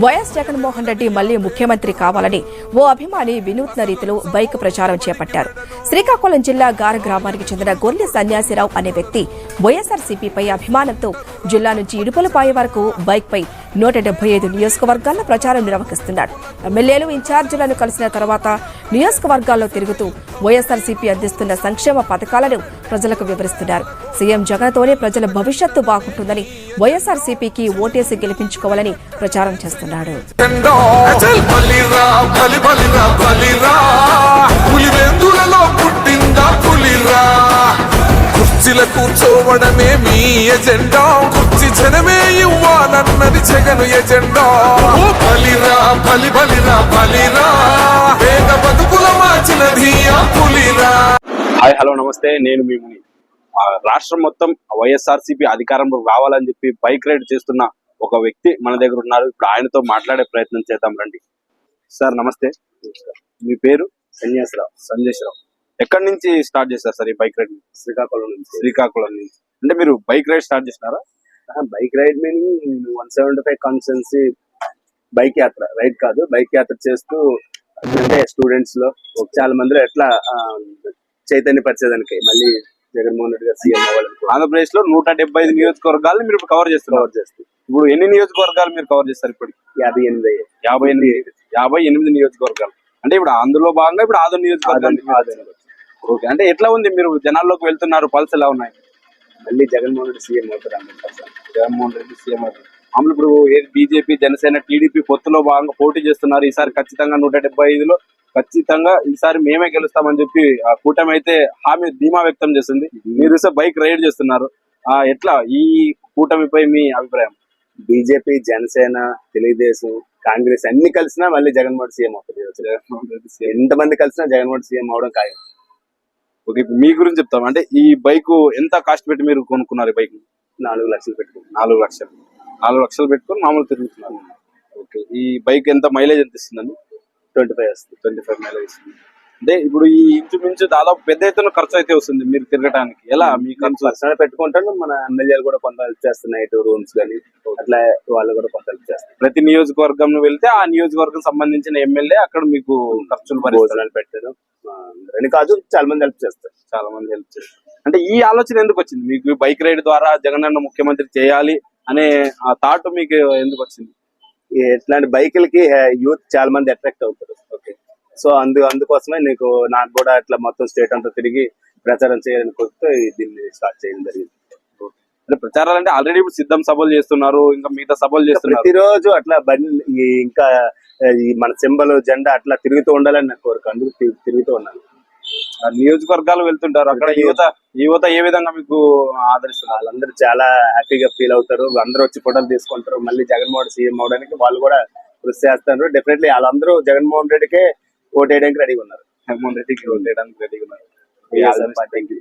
YS Jaganmohan Reddy మళ్లీ ముఖ్యమంత్రి కావాలని ఓ అభిమాని వినూత్న రీతిలో బైక్ ప్రచారం చేపట్టారు. శ్రీకాకుళం జిల్లా గార గ్రామానికి చెందిన గొర్రె సన్యాసిరావు అనే వ్యక్తి వైఎస్ఆర్సీపీపై అభిమానంతో జిల్లా నుంచి ఇడుపులపాయ వరకు బైక్ పై 175 నియోజకవర్గాల్లో ప్రచారం నిర్వహిస్తున్నాడు. ఎమ్మెల్యేలు, ఇన్ఛార్జీలను కలిసిన తర్వాత నియోజకవర్గాల్లో తిరుగుతూ వైఎస్ఆర్సీపీ అందిస్తున్న సంక్షేమ పథకాలను ప్రజలకు వివరిస్తున్నారు. సీఎం జగన్తోనే ప్రజల భవిష్యత్తు బాగుంటుందని, వైఎస్ఆర్సీపీకి ఓటేసి గెలిపించుకోవాలని ప్రచారం చేస్తున్నాడు. కుర్చీల కూర్చోవడమే మీ ఎజెండా, కుర్చీ జనమే ఇవ్వాలన్నది జగన్ ఎజెండా. బలిరా బలి బలిరా బలిరా, వేగ బతుకుల మార్చినది ఆ పులిరా. హాయ్, హలో, నమస్తే. నేను మీ ముని. రాష్ట్రం మొత్తం వైఎస్ఆర్సీపీ అధికారంలో రావాలని చెప్పి బైక్ రైడ్ చేస్తున్న ఒక వ్యక్తి మన దగ్గర ఉన్నారు. ఇప్పుడు ఆయనతో మాట్లాడే ప్రయత్నం చేద్దాం, రండి. సార్ నమస్తే. మీ పేరు? సంజేశ్వరరావు. ఎక్కడి నుంచి స్టార్ట్ చేస్తారు సార్ ఈ బైక్ రైడ్? శ్రీకాకుళం నుంచి. శ్రీకాకుళం నుంచి. అంటే మీరు బైక్ రైడ్ స్టార్ట్ చేసినారా? Bike ride mean 175 constituency bike యాత్ర, రైడ్ కాదు, బైక్ యాత్ర చేస్తూ అంటే స్టూడెంట్స్ లో చాలా మందిలో ఎట్లా చైతన్య పరిచేదానికి మళ్ళీ జగన్మోహన్ రెడ్డి గారు సీఎం అవ్వాలని. ఆంధ్రప్రదేశ్ లో 175 నియోజకవర్గాలు మీరు ఇప్పుడు కవర్ చేస్తున్నారు. ఇప్పుడు ఎన్ని నియోజకవర్గాలు మీరు కవర్ చేస్తారు? ఇప్పుడు 58 నియోజకవర్గాలు. అంటే ఇప్పుడు అందులో భాగంగా ఇప్పుడు ఆదోని నియోజకవర్గాలు. ఓకే, అంటే ఎట్లా ఉంది? మీరు జనాల్లోకి వెళ్తున్నారు, పల్స్ ఎలా ఉన్నాయి? మళ్ళీ జగన్మోహన్ రెడ్డి సీఎం అవుతారు. జగన్మోహన్ రెడ్డి సీఎం అవుతారు. మామూలు ఇప్పుడు బీజేపీ, జనసేన, టీడీపీ పొత్తులో భాగంగా పోటీ చేస్తున్నారు. ఈసారి ఖచ్చితంగా 175లో ఖచ్చితంగా ఈసారి మేమే గెలుస్తామని చెప్పి ఆ కూటమి అయితే హామీ ధీమా వ్యక్తం చేస్తుంది. మీరు బైక్ రైడ్ చేస్తున్నారు. ఎట్లా ఈ కూటమిపై మీ అభిప్రాయం? బీజేపీ, జనసేన, తెలుగుదేశం, కాంగ్రెస్ అన్ని కలిసినా మళ్ళీ జగన్మోహన్ సీఎం అవుతారు. ఎంతమంది కలిసినా జగన్మోహన్ సీఎం అవడం ఖాయం. ఓకే, మీ గురించి చెప్తాం. అంటే ఈ బైక్ ఎంత కాస్ట్ పెట్టి మీరు కొనుక్కున్నారు? ఈ బైక్ 4 లక్షలు పెట్టుకుని. 4 లక్షలు పెట్టుకుని మామూలు తిరుగుతున్నారు. ఓకే, ఈ బైక్ ఎంత మైలేజ్ ఎంత ఇస్తుందండి? 25 వస్తుంది. 25 మైలేజ్ ఇస్తుంది. అంటే ఇప్పుడు ఈ ఇంచుమించు దాదాపు పెద్ద ఎత్తున ఖర్చు అయితే వస్తుంది మీరు తిరగడానికి. ఎలా మీ ఖర్చు? పర్సనల్ పెట్టుకుంటాను. మన ఎమ్మెల్యేలు కూడా కొంత హెల్ప్ చేస్తున్నాయి, రూమ్స్ కానీ అట్లా వాళ్ళు కూడా కొంత హెల్ప్ చేస్తారు. ప్రతి నియోజకవర్గం వెళ్తే ఆ నియోజకవర్గం సంబంధించిన ఎమ్మెల్యే అక్కడ మీకు ఖర్చులు భోజనాలు పెట్టారు అని కాదు, చాలా మంది హెల్ప్ చేస్తారు. అంటే ఈ ఆలోచన ఎందుకు వచ్చింది మీకు? బైక్ రైడ్ ద్వారా జగనన్న ముఖ్యమంత్రి చేయాలి అనే ఆ థాట్ మీకు ఎందుకు వచ్చింది? ఇట్లాంటి బైకులకి యూత్ చాలా మంది అట్రాక్ట్ అవుతారు. ఓకే, సో అందుకోసమే నాకు కూడా ఇట్లా మొత్తం స్టేట్ అంతా తిరిగి ప్రచారం చేయాలని కోరుతూ దీన్ని స్టార్ట్ చేయడం జరిగింది. అంటే ప్రచారాలు అంటే ఆల్రెడీ ఇప్పుడు సిద్ధం సభలు చేస్తున్నారు, ఇంకా మిగతా సభలు చేస్తున్నారు. ప్రతిరోజు అట్లా ఇంకా మన సింబల్, జెండా అట్లా తిరుగుతూ ఉండాలని నాకు కోరిక. అందుకు తిరుగుతూ ఉన్నాను. నియోజకవర్గాలు వెళ్తుంటారు. అక్కడ యువత ఏ విధంగా మీకు ఆదరిస్తున్నారు? వాళ్ళందరూ చాలా హ్యాపీగా ఫీల్ అవుతారు. అందరూ వచ్చి ఫోటోలు తీసుకుంటారు. మళ్ళీ జగన్మోహన్ సీఎం అవడానికి వాళ్ళు కూడా కృషి చేస్తారు. డెఫినెట్లీ వాళ్ళందరూ జగన్మోహన్ రెడ్డికే ఓటేయడానికి రెడీగా ఉన్నారు. జగన్మోహన్ రెడ్డికి ఓటేయడానికి రెడీగా ఉన్నారు. పార్టీకి